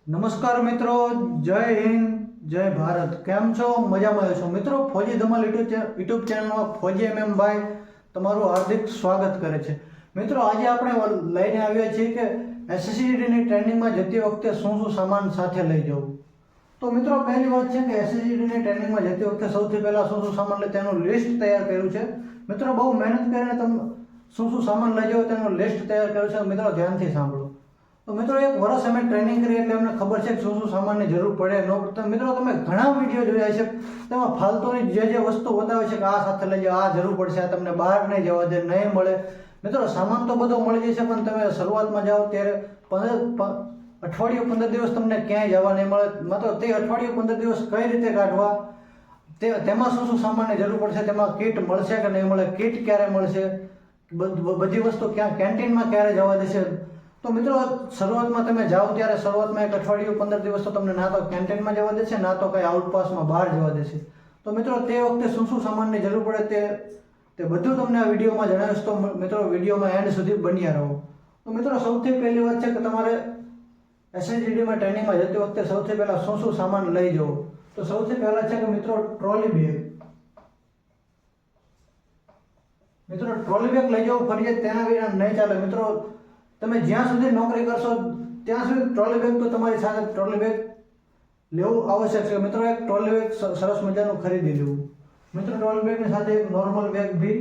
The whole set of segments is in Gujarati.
નમસ્કાર મિત્રો, જય હિન્દ, જય ભારત. કેમ છો? મજામાં છો મિત્રો? ફોજી ધમાલ યુટ્યુબ ચેનલમાં ફોજી ભાઈ તમારું હાર્દિક સ્વાગત કરે છે. મિત્રો, આજે આપણે લઈને આવ્યા છીએ કે એસએસસીની ટ્રેનિંગમાં જતી વખતે શું શું સામાન સાથે લઈ જવું. તો મિત્રો, પહેલી વાત છે કે એસએસસીની ટ્રેનિંગમાં જતી વખતે સૌથી પહેલાં શું શું સામાન લે તેનું લિસ્ટ તૈયાર કર્યું છે. મિત્રો, બહુ મહેનત કરીને તમે શું શું સામાન લઈ જાઓ તેનું લિસ્ટ તૈયાર કર્યું છે. મિત્રો, ધ્યાનથી સાંભળો. તો મિત્રો, એક વર્ષ અમે ટ્રેનિંગ કરી એટલે અમને ખબર છે કે શું શું સામાનની જરૂર પડે ન પડે. મિત્રો, તમે ઘણા વિડીયો જોયા છે, તેમાં ફાલતુની જે વસ્તુ બતાવે છે કે આ સાથે લઈ જાઓ, આ જરૂર પડશે, આ તમને બહાર નહીં જવા દે, નહીં મળે. મિત્રો, સામાન તો બધો મળી જશે, પણ તમે શરૂઆતમાં જાઓ ત્યારે અઠવાડિયું 15 દિવસ તમને ક્યાંય જવા નહીં મળે. માત્ર તે અઠવાડિયું 15 દિવસ કઈ રીતે કાઢવા, તેમાં શું શું સામાનની જરૂર પડશે, તેમાં કીટ મળશે કે નહીં મળે, કીટ ક્યારે મળશે, બધી વસ્તુ ક્યાં કેન્ટીનમાં ક્યારે જવા દેશે. તો મિત્રો, શરૂઆતમાં તમે જાઓ ત્યારે શરૂઆતમાં એક અઠવાડિયું 15 દિવસ તો તમને ના તો કેન્ટીનમાં જવા દેશે, ના તો કંઈ આઉટપાસમાં બહાર જવા દેશે. તો મિત્રો, તે વખતે શું શું સામાનની જરૂર પડે તે બધું તમને આ વિડીયોમાં જણાવીશ. તો મિત્રો, વિડીયોમાં એન્ડ સુધી બન્યા રહો. તો મિત્રો, સૌથી પહેલી વાત છે કે તમારે એસએસજીડીમાં ટ્રેનિંગમાં જતી વખતે સૌથી પહેલાં શું શું સામાન લઈ જવો. તો સૌથી પહેલાં છે કે મિત્રો, ટ્રોલી બેગ. મિત્રો, ટ્રોલી બેગ લઈ જવું ફરજિયાત, તેના વિના નહીં ચાલે. મિત્રો, તમે જ્યાં સુધી નોકરી કરશો ત્યાં સુધી ટ્રોલી બેગ તો તમારી સાથે ટ્રોલી બેગ લેવું આવશ્યક છે. મિત્રો, એક ટ્રોલી બેગ સરસ મજાનું ખરીદી લેવું. મિત્રો, ટ્રોલી બેગની સાથે એક નોર્મલ બેગ બી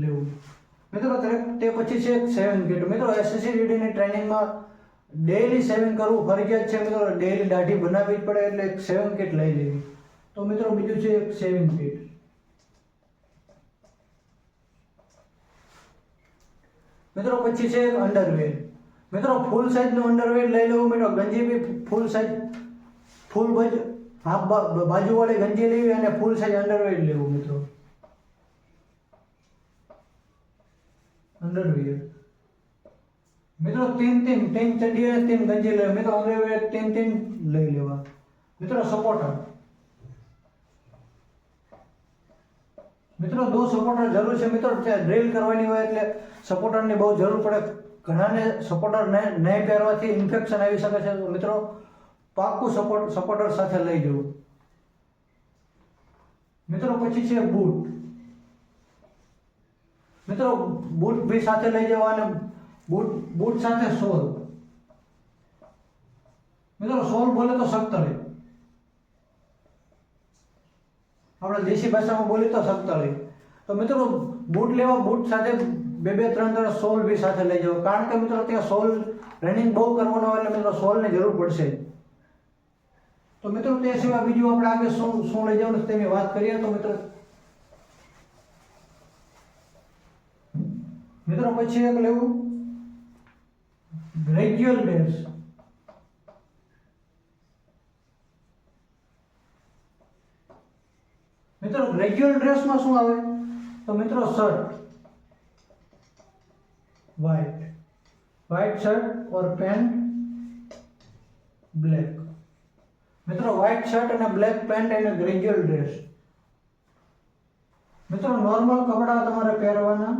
લેવું. મિત્રો, તે પછી છે સેવિંગ કીટ. મિત્રો, એસએસસીડીની ટ્રેનિંગમાં ડેઈલી સેવિંગ કરવું ફરજિયાત છે. મિત્રો, ડેઈલી દાઢી બનાવવી જ પડે એટલે એક સેવિંગ કીટ લઈ લેવી. તો મિત્રો, બીજું છે એક સેવિંગ કીટ. મિત્રો, પછી છે એક અંડરવેર. મિત્રો, ફૂલ સાઇઝનું અંડરવેર લઈ લેવું. મિત્રો, ગંજી બી ફૂલ સાઇઝ, હાફ બાજુવાળી ગંજી લેવી અને ફૂલ સાઇઝ અંડરવેર લેવું. મિત્રો, અંડરવેર. મિત્રો, तीन चड्डी અને 3 ગંજી લેવી. મિત્રો, અંડરવેર 3 લઈ લેવા. મિત્રો, સપોર્ટર. મિત્રો, 2 સપોર્ટર જરૂર છે. મિત્રો, ડ્રિલ કરવાની હોય એટલે સપોર્ટરની બહુ જરૂર પડે. ઘણાને સપોર્ટર નહીં પહેરવાથી ઇન્ફેક્શન આવી શકે છે. મિત્રો, પાક્કું સપોર્ટર સાથે લઈ જવું. મિત્રો, પછી છે બૂટ. મિત્રો, બૂટ બી સાથે લઈ જવા અને બૂટ સાથે સોલ. મિત્રો, સોલ બોલે તો સખ્તળી, આપણે દેશી ભાષામાં બોલીએ તો સખ્તળી. તો મિત્રો, બૂટ લેવા, બૂટ સાથે 2-3 સોલ બી સાથે લઈ જવો. કારણ કે મિત્રો, ત્યાં સોલ રનિંગ બહુ કરવાનો હોય એટલે મિત્રો સોલની જરૂર પડશે. તો મિત્રો, તે સિવાય બીજું આપણે આગળ શું લઈ જવાનું તેની વાત કરીએ. તો મિત્રો પછી એક લેવું રેગ્યુલર ડ્રેસ. મિત્રો, રેગ્યુલર ડ્રેસમાં શું આવે? તો મિત્રો, શર્ટ व्हाइट शर्ट और पैंट ब्लैक. મિત્રો, વ્હાઇટ શર્ટ અને બ્લેક પેન્ટ અને રેગ્યુલર ડ્રેસ. મિત્રો, નોર્મલ કપડા તમારે પહેરવાના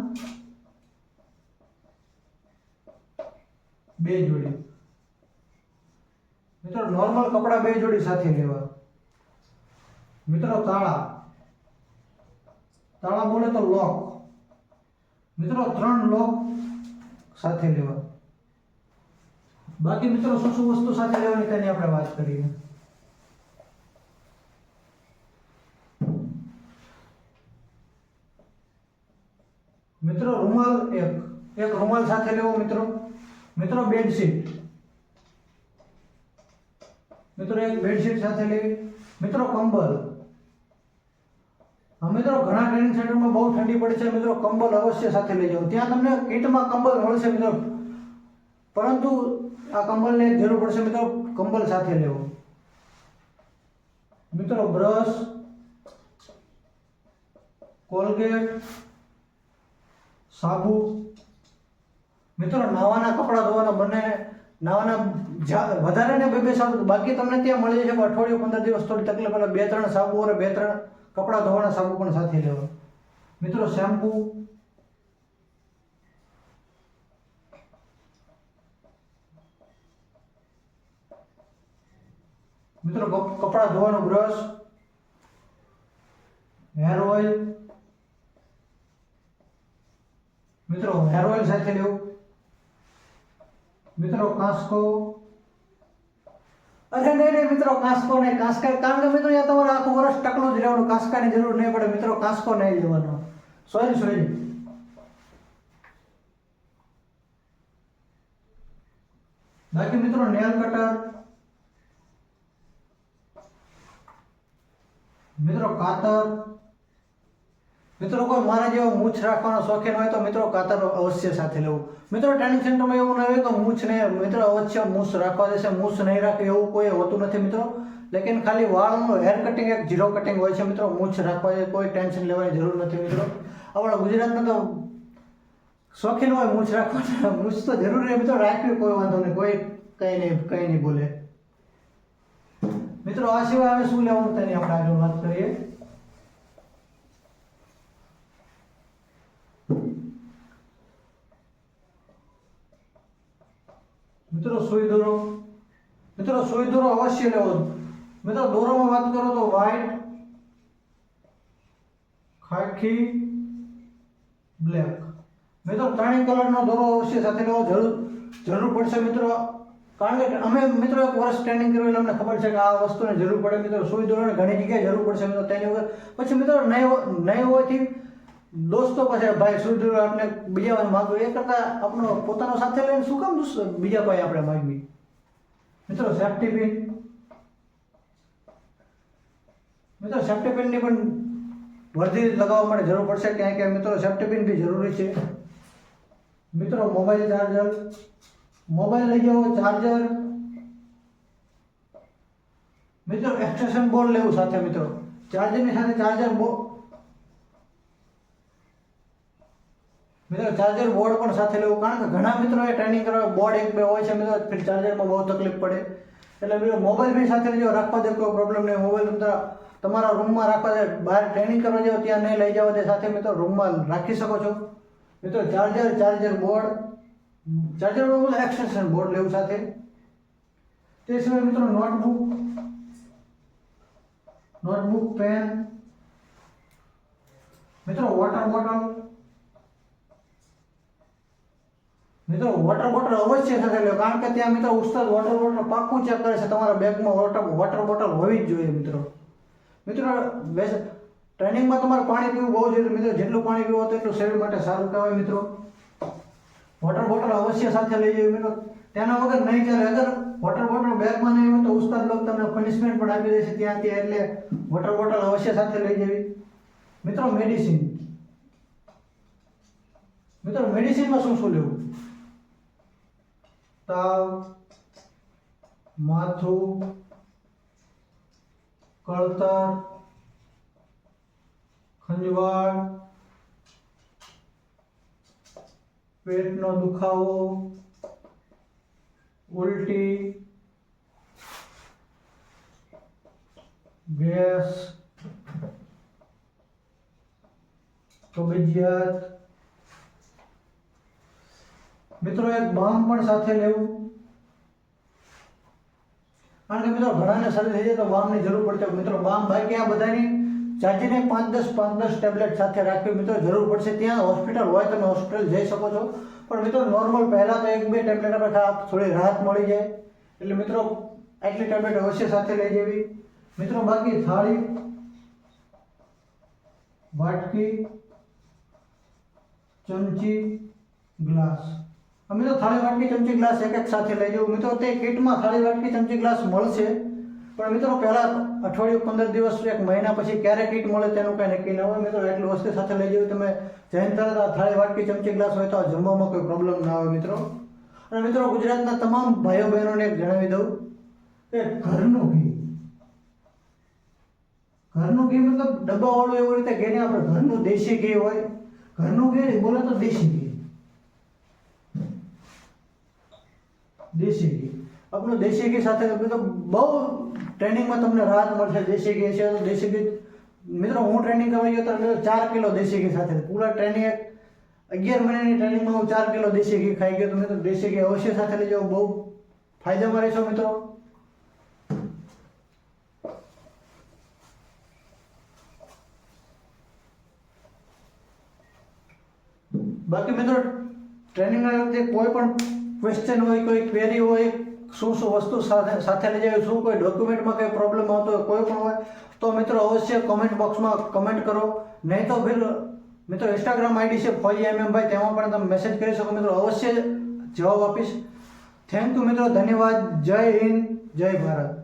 2 જોડી. મિત્રો, નોર્મલ કપડા 2 જોડી સાથે લેવા. મિત્રો, તાળા બોલે તો લોક. મિત્રો, 3 લોક સાથે લેવા. બાકી મિત્રો, શું શું વસ્તુ સાથે લેવાની તેની આપણે વાત કરીએ. મિત્રો, રૂમાલ એક રૂમાલ સાથે લેવો. મિત્રો, બેડશીટ. મિત્રો, એક બેડશીટ સાથે લેવી. મિત્રો, કંબલ. મિત્રો, ઘણા ટ્રેનિંગ સેન્ટરમાં બહુ ઠંડી પડે છે. મિત્રો, કંબલ અવશ્ય સાથે લઈ જાઓ. ત્યાં તમને કીટમાં કંબલ મળશે મિત્રો, પરંતુ આ કંબલની જરૂર પડશે. મિત્રો, કંબલ સાથે લેવો. મિત્રો, બ્રશ, કોલગેટ, સાબુ. મિત્રો, નાવાના કપડા ધોવાના બંને નાવાના વધારે ને 2 સાબુ. બાકી તમને ત્યાં મળી જશે. અઠવાડિયું 15 દિવસ થોડી તકલીફ પડે. 2-3 સાબુ અને 2-3 કપડા ધોવાના સાબુ પણ સાથે લેવા. મિત્રો, શેમ્પુ, મિત્રો કપડાં ધોવાનો બ્રશ, હેર ઓઇલ, મિત્રો હેર ઓઇલ સાથે લેવું, મિત્રો કાંસકો, અરે નહીં મિત્રો કાંસકો નહીં, કાંસકા કારણ કે મિત્રો અહીંયા તમારે આખું વર્ષ ટકલું જ રહેવાનું, કાંસકાની જરૂર નહીં પડે મિત્રો, કાંસકો નહીં લેવાનો, સોરી બાકી મિત્રો નેલ કટર, મિત્રો કાતર, મિત્રો કોઈ મારા જેવો મૂછ રાખવાનો શોખીન હોય તો મિત્રો કાતર અવશ્ય સાથે લેવું. મિત્રો ટ્રેનિંગ સેન્ટરમાં એવું ન હોય કે મૂછ નહીં, મિત્રો અવશ્ય મૂછ રાખવા દેશે, મૂછ નહીં રાખે એવું કોઈ હોતું નથી મિત્રો, લેકિન ખાલી વાળનું હેર કટિંગ એક ઝીરો કટિંગ હોય છે મિત્રો, મૂછ રાખવા કોઈ ટેન્શન લેવાની જરૂર નથી મિત્રો. આપણા ગુજરાતમાં તો શોખીન હોય મૂછ રાખવાના, મૂછ તો જરૂરી મિત્રો રાખવી, કોઈ વાંધો નહીં, કોઈ કંઈ નહીં બોલે મિત્રો. આ સિવાય હવે શું લેવાનું તેની આપણે આગળ વાત કરીએ. મિત્રો સુઈ દોરો, મિત્રો સુઈ દોરો અવશ્ય લેવો. મિત્રો દોરોમાં વાત કરો તો વ્હાઈટ, ખાખી, બ્લેક, મિત્રો ત્રણેય કલરનો દોરો અવશ્ય સાથે લેવો જરૂર પડશે મિત્રો. કારણ કે અમે મિત્રો એક વર્ષ ટ્રેનિંગ કર્યું એટલે અમને ખબર છે કે આ વસ્તુની જરૂર પડે મિત્રો. સુઈ દોરોની ઘણી જગ્યાએ જરૂર પડશે મિત્રો. તેની વગર પછી મિત્રો નહીં હોવાથી દોસ્તો પાસે ભાઈ સુઈ દોરો આપણે બીજા પાસે માગવું, એ કરતાં આપણો પોતાનો સાથે લઈને શું કામ બીજા પાસે આપણે માગવી. મિત્રો સેફ્ટી પિન, મિત્રો સેફ્ટી પિનની પણ વર્ધી લગાવવા માટે જરૂર પડશે ક્યાંય ક્યાંય મિત્રો સેફ્ટી પિન બી જરૂરી છે. મિત્રો મોબાઈલ ચાર્જર, મોબાઈલ લઈ જાઓ, ચાર્જર, મિત્રો એક્સટેન્શન બોર્ડ લેવું સાથે મિત્રો. ચાર્જરની સાથે ચાર્જર મિત્રો ચાર્જર બોર્ડ પણ સાથે લેવું, કારણ કે ઘણા મિત્રો એ ટ્રેનિંગ કરવા બોર્ડ એક બે હોય છે મિત્રો, ફિર ચાર્જરમાં બહુ તકલીફ પડે. એટલે મિત્રો મોબાઈલ બી સાથે લેજો, રાખવા દે કોઈ પ્રોબ્લેમ નહીં. મોબાઈલ તમારા રૂમમાં રાખવા દે, બહાર ટ્રેનિંગ કરવા જાઓ ત્યાં નહીં લઈ જવા દે સાથે મિત્રો, રૂમમાં રાખી શકો છો મિત્રો. Charger board, charger extension board લેવું સાથે. તે સિવાય મિત્રો નોટબુક, પેન, મિત્રો વોટર બોટલ, મિત્રો વોટર બોટલ અવશ્ય સાથે લેવો, કારણ કે ત્યાં મિત્રો ઉસ્તાદ વોટર બોટલ પાક્કું ચેક કરે છે, તમારા બેગમાં વોટર બોટલ હોવી જ જોઈએ મિત્રો. મિત્રો ટ્રેનિંગમાં તમારે પાણી પીવું બહુ જરૂરી મિત્રો, જેટલું પાણી પીવો તેટલું શરીર માટે સારું કહેવાય મિત્રો. વોટર બોટલ અવશ્ય સાથે લઈ જવી મિત્રો, તેના વગર નહીં ચાલે. અગર વોટર બોટલ બેગમાં નહીં હોય તો ઉસ્તાદ લોકો તમને પનિશમેન્ટ પણ આપી દે છે ત્યાં, એટલે વોટર બોટલ અવશ્ય સાથે લઈ જવી. મિત્રો મેડિસિન, મિત્રો મેડિસિનમાં શું લેવું? તાવ, માથું, કળતર, ખંજવાળ, પેટનો દુખાવો, ઉલટી, ગેસ, કબજિયાત, મિત્રો એક બામ પણ સાથે લેવું, કારણ કે મિત્રો ઘણાને શરદી થઈ જાય તો બામની જરૂર પડશે મિત્રો. બામ બાકી આ બધાની ચાર્જીને 5-10 ટેબ્લેટ સાથે રાખવી મિત્રો જરૂર પડશે. ત્યાં હોસ્પિટલ હોય તમે હોસ્પિટલ જઈ શકો છો, પણ મિત્રો નોર્મલ પહેલાં તો 1-2 ટેબ્લેટ આપણે થોડી રાહત મળી જાય, એટલે મિત્રો આટલી ટેબ્લેટ અવશ્ય સાથે લઈ જવી મિત્રો. બાકી થાળી, વાટકી, ચમચી, ગ્લાસ, અમે તો થાળી વાટકી ચમચી ગ્લાસ એક સાથે લઈ જવું મિત્રો. તે કિટમાં થાળી વાટકી ચમચી ગ્લાસ મળશે, પણ મિત્રો પહેલાં અઠવાડિયું 15 દિવસ એક મહિના પછી ક્યારે કીટ મળે તેનું કંઈ નક્કી ન હોય મિત્રો. એટલી વસ્તુ સાથે લઈ જવું. તમે જઈને તરત આ થાળી વાટકી ચમચી ગ્લાસ હોય તો જમવામાં કોઈ પ્રોબ્લેમ ના આવે મિત્રો. અને મિત્રો ગુજરાતના તમામ ભાઈઓ બહેનોને જણાવી દઉં કે ઘરનું ઘી મતલબ ડબ્બાવાળું એવી રીતે ઘી ને આપણે ઘરનું દેશી ઘી હોય, ઘરનું ઘી બોલે તો દેશી ઘી આપણું દેશી ઘી સાથે તો બહુ ટ્રેનિંગમાં તમને રાહત મળશે. દેશી ઘી છે તો દેશી ઘી મિત્રો હું ટ્રેનિંગ કરવા ગયો તો 4 કિલો દેશી ઘી સાથે પૂરા ટ્રેનિંગ 11 મહિનાની ટ્રેનિંગમાં હું 4 કિલો દેશી ઘી ખાઈ ગયો. તો મિત્રો દેશી ઘી અવશ્ય સાથે લઈ જાઓ, બહુ ફાયદામાં રહેશો મિત્રો. બાકી મિત્રો ટ્રેનિંગના વખતે કોઈ પણ ક્વેશ્ચન હોય, કોઈ ક્વેરી હોય, શું વસ્તુ સાથે લઈ જાય, શું કોઈ ડોક્યુમેન્ટમાં કંઈ પ્રોબ્લેમ આવતો હોય, કોઈ પણ હોય તો મિત્રો અવશ્ય કમેન્ટ બોક્સમાં કમેન્ટ કરો. નહીં તો ફિર મિત્રો ઇન્સ્ટાગ્રામ આઈડી છે ફોજી ભાઈ, તેમાં પણ તમે મેસેજ કરી શકો. મિત્રો અવશ્ય જવાબ આપીશ. થેન્ક યુ મિત્રો, ધન્યવાદ. જય હિન્દ, જય ભારત.